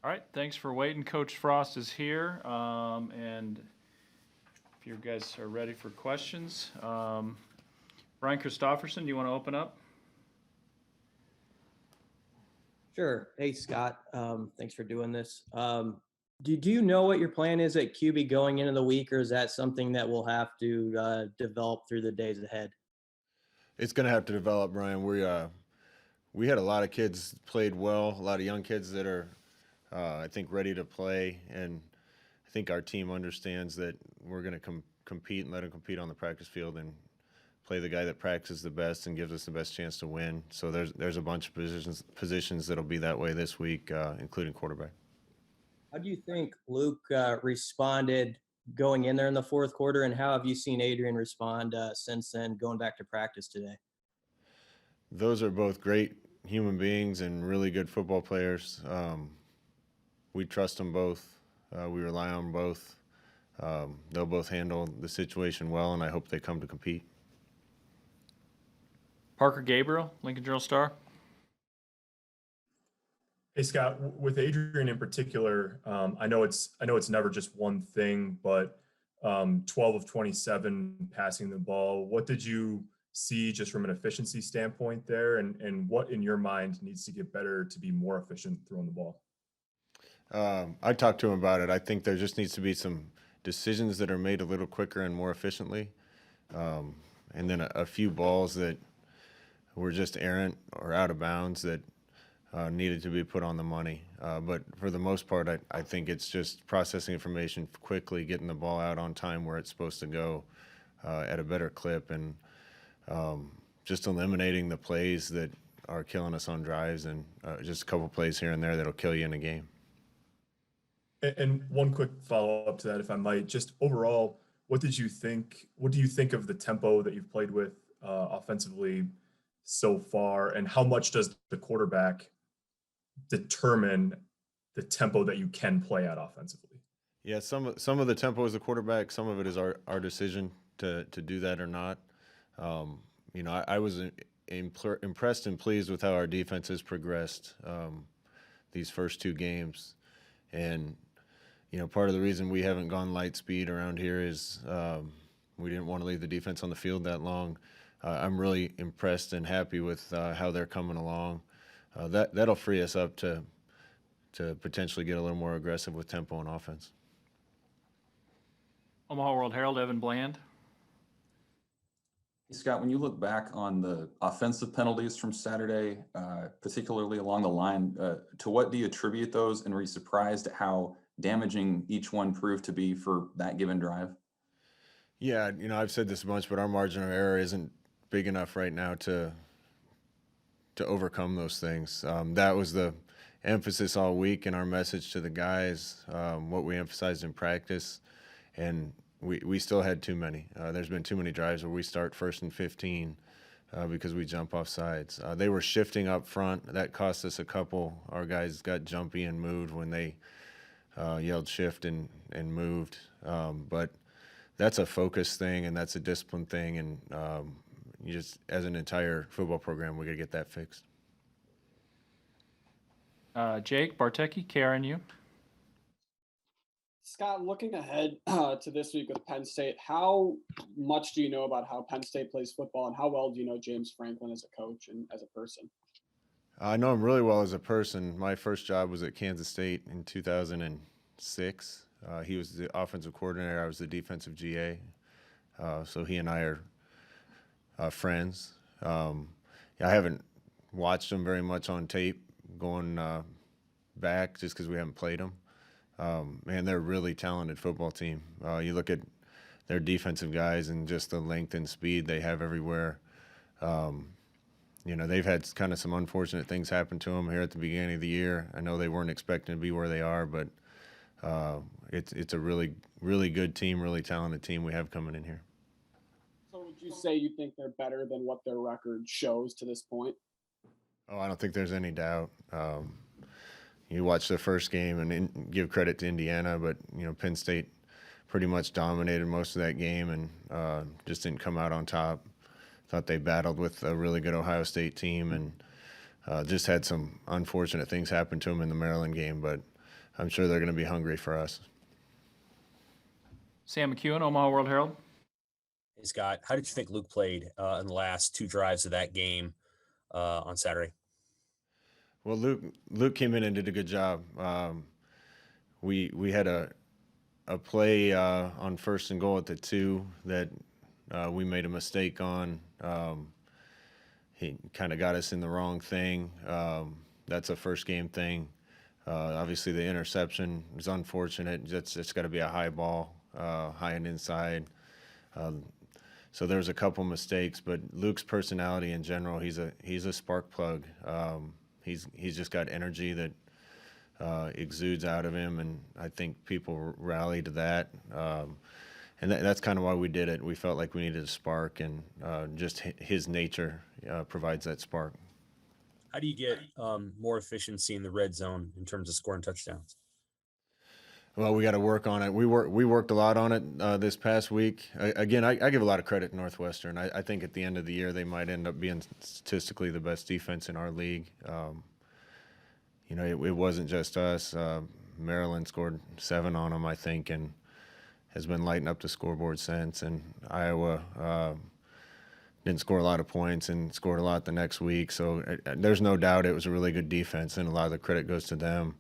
All right, thanks for waiting. Coach Frost is here, and if you guys are ready for questions, Brian Christofferson, do you want to open up? Sure. Hey, Scott. Thanks for doing this. Do you know what your plan is at QB going into the week, or is that something that we'll have to develop through the days ahead? It's going to have to develop, Brian. We had a lot of kids played well, a lot of young kids that are, I think, ready to play, and I think our team understands that we're going to compete and let them compete on the practice field and play the guy that practices the best and gives us the best chance to win. So there's a bunch of positions that'll be that way this week, including quarterback. How do you think Luke responded going in there in the fourth quarter, and how have you seen Adrian respond since then, going back to practice today? Those are both great human beings and really good football players. We trust them both. We rely on both. They'll both handle the situation well, and I hope they come to compete. Parker Gabriel, Lincoln Journal-Star. Hey Scott, with Adrian in particular, I know it's never just one thing, but 12 of 27 passing the ball. What did you see just from an efficiency standpoint there, and what in your mind needs to get better to be more efficient throwing the ball? I talked to him about it. I think there just needs to be some decisions that are made a little quicker and more efficiently, and then a few balls that were just errant or out of bounds that needed to be put on the money. But for the most part, I think it's just processing information quickly, getting the ball out on time where it's supposed to go at a better clip, and just eliminating the plays that are killing us on drives, and just a couple plays here and there that'll kill you in a game. And one quick follow-up to that, if I might, just overall, what do you think of the tempo that you've played with offensively so far, and how much does the quarterback determine the tempo that you can play at offensively? Yeah, some of the tempo is the quarterback. Some of it is our decision to do that or not. I was impressed and pleased with how our defense has progressed these first two games, and part of the reason we haven't gone light speed around here is we didn't want to leave the defense on the field that long. I'm really impressed and happy with how they're coming along. That'll free us up to potentially get a little more aggressive with tempo and offense. Omaha World Herald, Evan Bland. Hey, Scott, when you look back on the offensive penalties from Saturday, particularly along the line, to what do you attribute those, and were you surprised at how damaging each one proved to be for that given drive? Yeah, I've said this a bunch, but our margin of error isn't big enough right now to overcome those things. That was the emphasis all week in our message to the guys, what we emphasized in practice, and we still had too many. There's been too many drives where we start 1st and 15 because we jump off sides. They were shifting up front. That cost us a couple. Our guys got jumpy and moved when they yelled shift and moved. But that's a focus thing, and that's a discipline thing, and you just, as an entire football program, we got to get that fixed. Jake Bartecki, KRNU. Scott, looking ahead to this week with Penn State, how much do you know about how Penn State plays football, and how well do you know James Franklin as a coach and as a person? I know him really well as a person. My first job was at Kansas State in 2006. He was the offensive coordinator. I was the defensive GA. So he and I are friends. I haven't watched him very much on tape going back just because we haven't played them. Man, they're a really talented football team. You look at their defensive guys and just the length and speed they have everywhere. They've had kind of some unfortunate things happen to them here at the beginning of the year. I know they weren't expecting to be where they are, but it's a really, really good team, really talented team we have coming in here. So would you say you think they're better than what their record shows to this point? Oh, I don't think there's any doubt. You watch the first game and give credit to Indiana, but Penn State pretty much dominated most of that game and just didn't come out on top. Thought they battled with a really good Ohio State team and just had some unfortunate things happen to them in the Maryland game. But I'm sure they're going to be hungry for us. Sam McEwen, Omaha World Herald. Hey, Scott, how did you think Luke played in the last 2 drives of that game on Saturday? Well, Luke came in and did a good job. We had a play on 1st and goal at the 2 that we made a mistake on. He kind of got us in the wrong thing. That's a first game thing. Obviously, the interception is unfortunate. It's got to be a high ball, high and inside. So there's a couple mistakes, but Luke's personality in general, he's a spark plug. He's just got energy that exudes out of him, and I think people rally to that. And that's kind of why we did it. We felt like we needed a spark, and just his nature provides that spark. How do you get more efficiency in the red zone in terms of scoring touchdowns? Well, we got to work on it. We worked a lot on it this past week. Again, I give a lot of credit to Northwestern. I think at the end of the year they might end up being statistically the best defense in our league. It wasn't just us. Maryland scored 7 on them, I think, and has been lighting up the scoreboard since. And Iowa didn't score a lot of points and scored a lot the next week. So there's no doubt it was a really good defense, and a lot of the credit goes to them.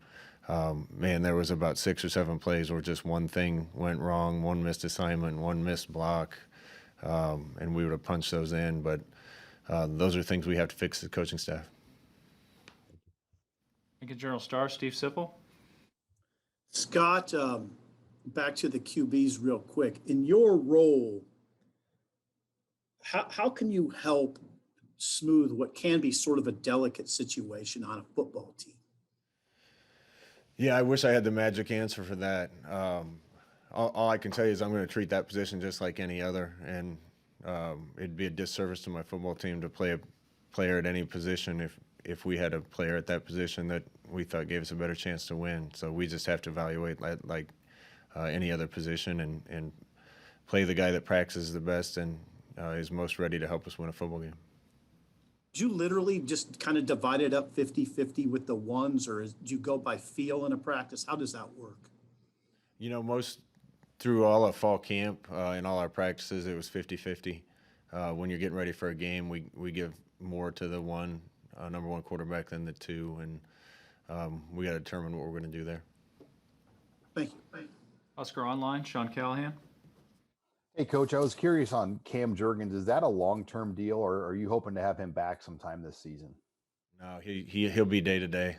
There was about 6 or 7 plays where just one thing went wrong, one missed assignment, one missed block, and we would have punched those in. But those are things we have to fix as a coaching staff. Lincoln Journal-Star, Steve Sipple. Scott, back to the QBs real quick. In your role, how can you help smooth what can be sort of a delicate situation on a football team? Yeah, I wish I had the magic answer for that. All I can tell you is I'm going to treat that position just like any other, and it'd be a disservice to my football team to play a player at any position if we had a player at that position that we thought gave us a better chance to win. So we just have to evaluate like any other position and play the guy that practices the best and is most ready to help us win a football game. Did you literally just kind of divide it up 50-50 with the ones, or do you go by feel in a practice? How does that work? Most through all of fall camp and all our practices, it was 50-50. When you're getting ready for a game, we give more to the number one quarterback than the 2, and we got to determine what we're going to do there. Thank you. Husker Online, Sean Callahan. Hey, Coach, I was curious on Cam Jurgens. Is that a long-term deal, or are you hoping to have him back sometime this season? No, he'll be day-to-day.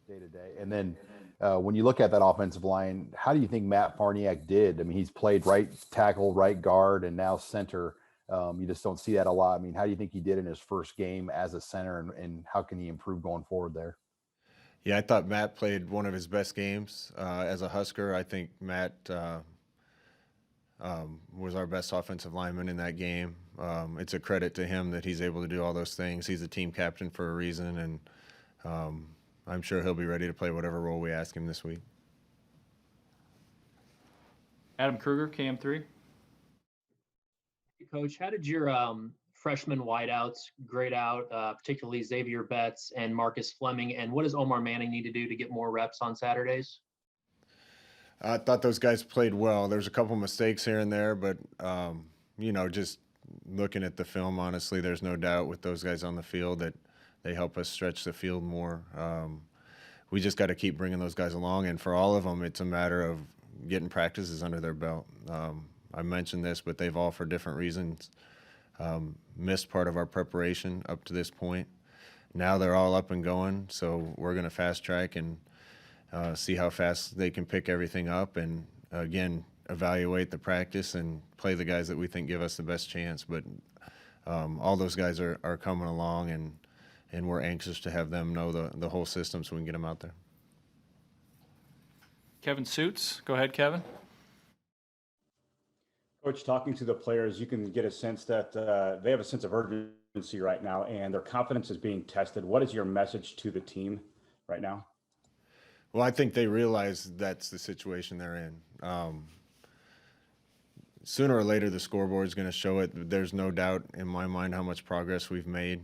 Day-to-day. And then when you look at that offensive line, how do you think Matt Farniak did? I mean, he's played right tackle, right guard, and now center. You just don't see that a lot. I mean, how do you think he did in his first game as a center, and how can he improve going forward there? Yeah, I thought Matt played one of his best games as a Husker. I think Matt was our best offensive lineman in that game. It's a credit to him that he's able to do all those things. He's a team captain for a reason, and I'm sure he'll be ready to play whatever role we ask him this week. Adam Kruger, KM3. Coach, how did your freshman wideouts grade out, particularly Xavier Betts and Marcus Fleming, and what does Omar Manning need to do to get more reps on Saturdays? I thought those guys played well. There's a couple mistakes here and there, but, just looking at the film, honestly, there's no doubt with those guys on the field that they help us stretch the field more. We just got to keep bringing those guys along, and for all of them, it's a matter of getting practices under their belt. I mentioned this, but they've all, for different reasons, missed part of our preparation up to this point. Now they're all up and going, so we're going to fast track and see how fast they can pick everything up, and again, evaluate the practice and play the guys that we think give us the best chance. But all those guys are coming along, and we're anxious to have them know the whole system so we can get them out there. Kevin Suits. Go ahead, Kevin. Coach, talking to the players, you can get a sense that they have a sense of urgency right now, and their confidence is being tested. What is your message to the team right now? Well, I think they realize that's the situation they're in. Sooner or later, the scoreboard is going to show it. There's no doubt in my mind how much progress we've made.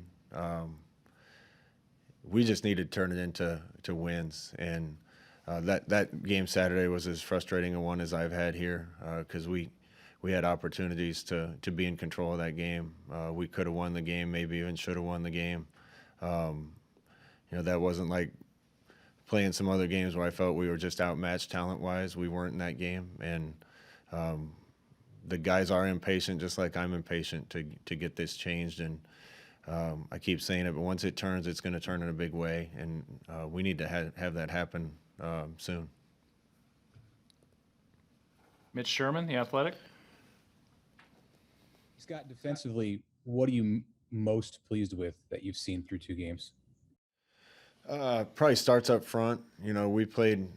We just need to turn it into wins. And that game Saturday was as frustrating a one as I've had here because we had opportunities to be in control of that game. We could have won the game, maybe even should have won the game. That wasn't like playing some other games where I felt we were just outmatched talent-wise. We weren't in that game, and the guys are impatient, just like I'm impatient to get this changed. And I keep saying it, but once it turns, it's going to turn in a big way, and we need to have that happen soon. Mitch Sherman, The Athletic. Scott, defensively, what are you most pleased with that you've seen through 2 games? Probably starts up front. We played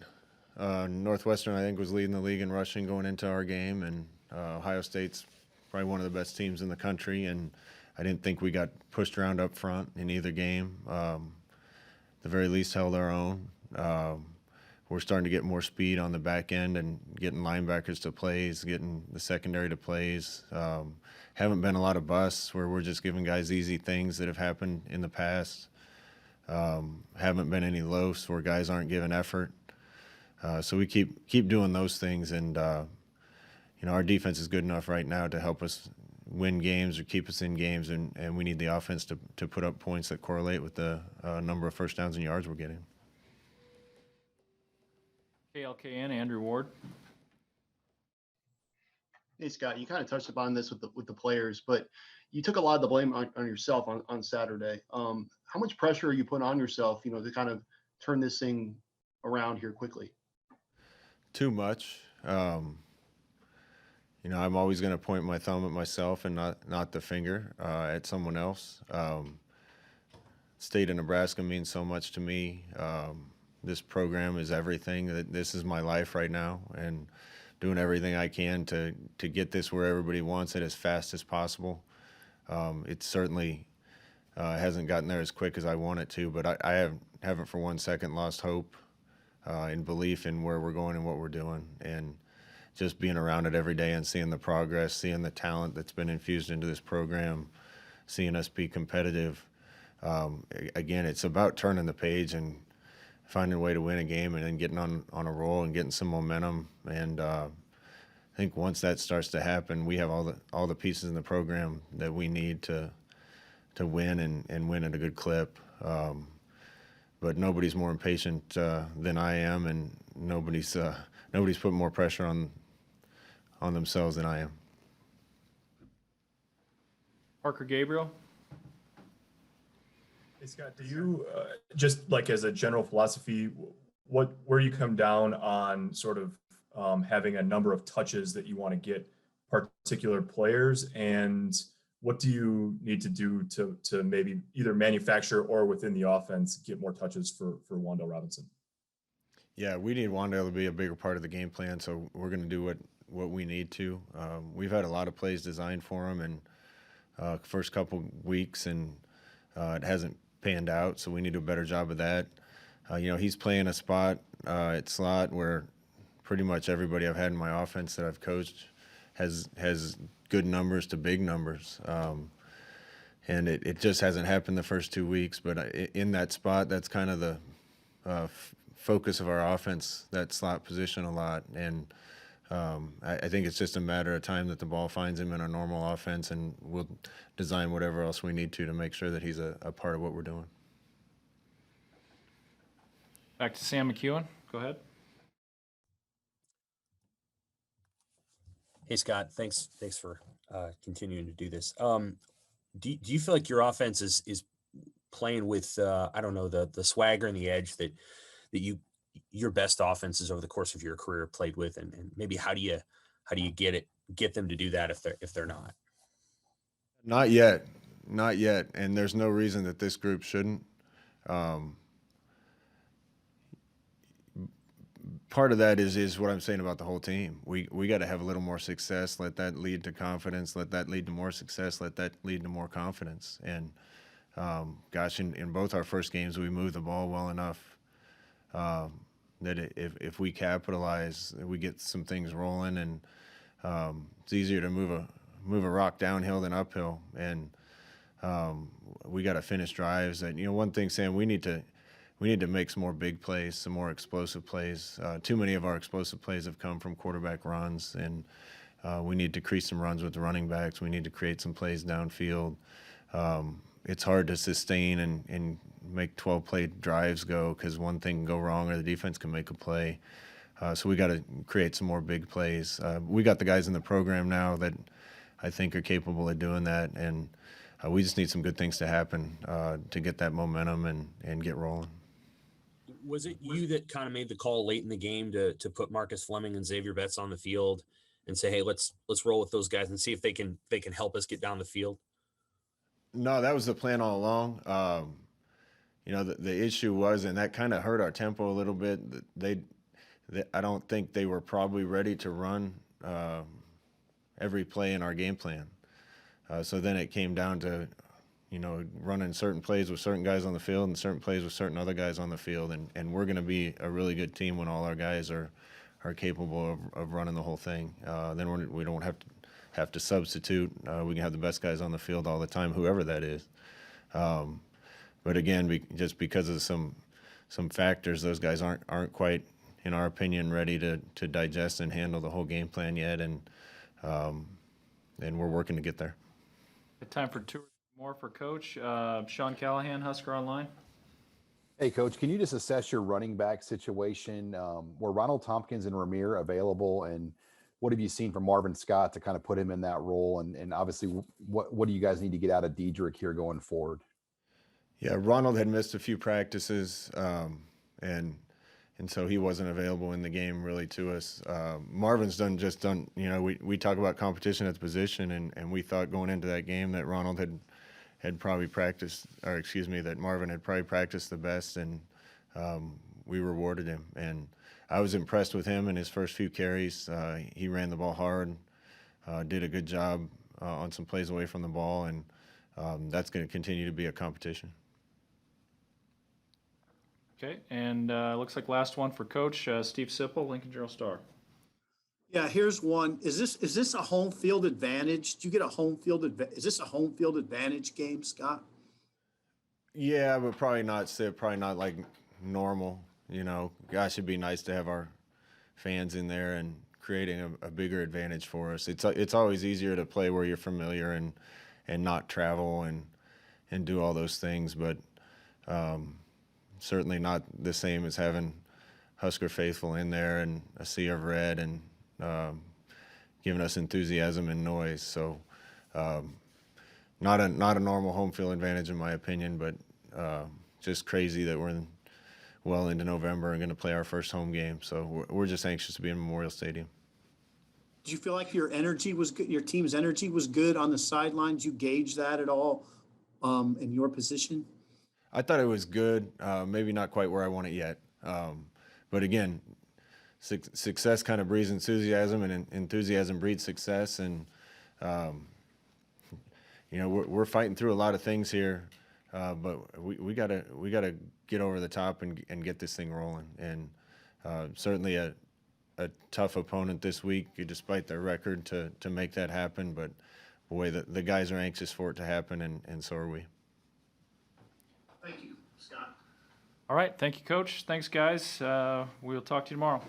Northwestern, I think, was leading the league in rushing going into our game, and Ohio State's probably one of the best teams in the country, and I didn't think we got pushed around up front in either game. The very least held our own. We're starting to get more speed on the back end and getting linebackers to plays, getting the secondary to plays. Haven't been a lot of busts where we're just giving guys easy things that have happened in the past. Haven't been any loafs where guys aren't giving effort. So we keep doing those things, and our defense is good enough right now to help us win games or keep us in games, and we need the offense to put up points that correlate with the number of first downs and yards we're getting. KLKN, Andrew Ward. Hey, Scott, you kind of touched upon this with the players, but you took a lot of the blame on yourself on Saturday. How much pressure are you putting on yourself, to kind of turn this thing around here quickly? Too much. I'm always going to point my thumb at myself and not the finger at someone else. State of Nebraska means so much to me. This program is everything. This is my life right now, and doing everything I can to get this where everybody wants it as fast as possible. It certainly hasn't gotten there as quick as I want it to, but I haven't for 1 second lost hope and belief in where we're going and what we're doing. And just being around it every day and seeing the progress, seeing the talent that's been infused into this program, seeing us be competitive. Again, it's about turning the page and finding a way to win a game and then getting on a roll and getting some momentum. And I think once that starts to happen, we have all the pieces in the program that we need to win and win at a good clip. But nobody's more impatient than I am, and nobody's putting more pressure on themselves than I am. Parker Gabriel. Hey, Scott, do you just like as a general philosophy, where you come down on sort of having a number of touches that you want to get particular players, and what do you need to do to maybe either manufacture or within the offense get more touches for Wan'Dale Robinson? Yeah, we need Wan'Dale to be a bigger part of the game plan, so we're going to do what we need to. We've had a lot of plays designed for him in first couple weeks, and it hasn't panned out, so we need to do a better job of that. He's playing a spot at slot where pretty much everybody I've had in my offense that I've coached has good numbers to big numbers. And it just hasn't happened the first 2 weeks, but in that spot, that's kind of the focus of our offense, that slot position a lot. And I think it's just a matter of time that the ball finds him in our normal offense, and we'll design whatever else we need to make sure that he's a part of what we're doing. Back to Sam McEwen. Go ahead. Hey, Scott, thanks for continuing to do this. Do you feel like your offense is playing with I don't know, the swagger and the edge that your best offenses over the course of your career played with, and maybe how do you get them to do that if they're not? Not yet, and there's no reason that this group shouldn't. Part of that is what I'm saying about the whole team. We got to have a little more success. Let that lead to confidence. Let that lead to more success. Let that lead to more confidence. And in both our first games, we moved the ball well enough that if we capitalize, we get some things rolling, and it's easier to move a rock downhill than uphill. And we got to finish drives. And one thing, Sam, we need to we need to make some more big plays, some more explosive plays. Too many of our explosive plays have come from quarterback runs, and we need to create some runs with the running backs. We need to create some plays downfield. It's hard to sustain and make 12-play drives go because one thing can go wrong or the defense can make a play. So we got to create some more big plays. We got the guys in the program now that I think are capable of doing that, and we just need some good things to happen to get that momentum and get rolling. Was it you that kind of made the call late in the game to put Marcus Fleming and Xavier Betts on the field and say, hey, let's roll with those guys and see if they can help us get down the field? No, that was the plan all along. The issue was, and that kind of hurt our tempo a little bit. I don't think they were probably ready to run every play in our game plan. So then it came down to, running certain plays with certain guys on the field and certain plays with certain other guys on the field. And we're going to be a really good team when all our guys are capable of running the whole thing. Then we don't have to substitute. We can have the best guys on the field all the time, whoever that is. But again, just because of some factors, those guys aren't quite, in our opinion, ready to digest and handle the whole game plan yet. And we're working to get there. Time for two more for Coach. Sean Callahan, Husker Online. Hey, Coach, can you just assess your running back situation? Were Ronald Tompkins and Ramir available, and what have you seen from Marvin Scott to kind of put him in that role? And obviously, what do you guys need to get out of Diedrich here going forward? Yeah, Ronald had missed a few practices, and so he wasn't available in the game really to us. Marvin's done, we talk about competition at the position, and we thought going into that game that Ronald had probably practiced, that Marvin had probably practiced the best, and we rewarded him. And I was impressed with him in his first few carries. He ran the ball hard, did a good job on some plays away from the ball, and that's going to continue to be a competition. Okay, and looks like last one for Coach Steve Sipple, Lincoln Journal-Star. Yeah, here's one. Is this a home field advantage? Do you get a home field advantage? Is this a home field advantage game, Scott? Yeah, but probably not like normal. Gosh, it'd be nice to have our fans in there and creating a bigger advantage for us. It's always easier to play where you're familiar and not travel and do all those things, but certainly not the same as having Husker faithful in there and a sea of red and giving us enthusiasm and noise. So not a normal home field advantage in my opinion, but just crazy that we're well into November and going to play our first home game. So we're just anxious to be in Memorial Stadium. Did you feel like your energy was good? Your team's energy was good on the sidelines? You gauge that at all in your position? I thought it was good. Maybe not quite where I want it yet. But again, success kind of breeds enthusiasm, and enthusiasm breeds success. And we're fighting through a lot of things here, but we gotta get over the top and get this thing rolling. And certainly a tough opponent this week, despite their record, to make that happen. But boy, the guys are anxious for it to happen, and so are we. Thank you, Scott. All right, thank you, Coach. Thanks, guys. We'll talk to you tomorrow.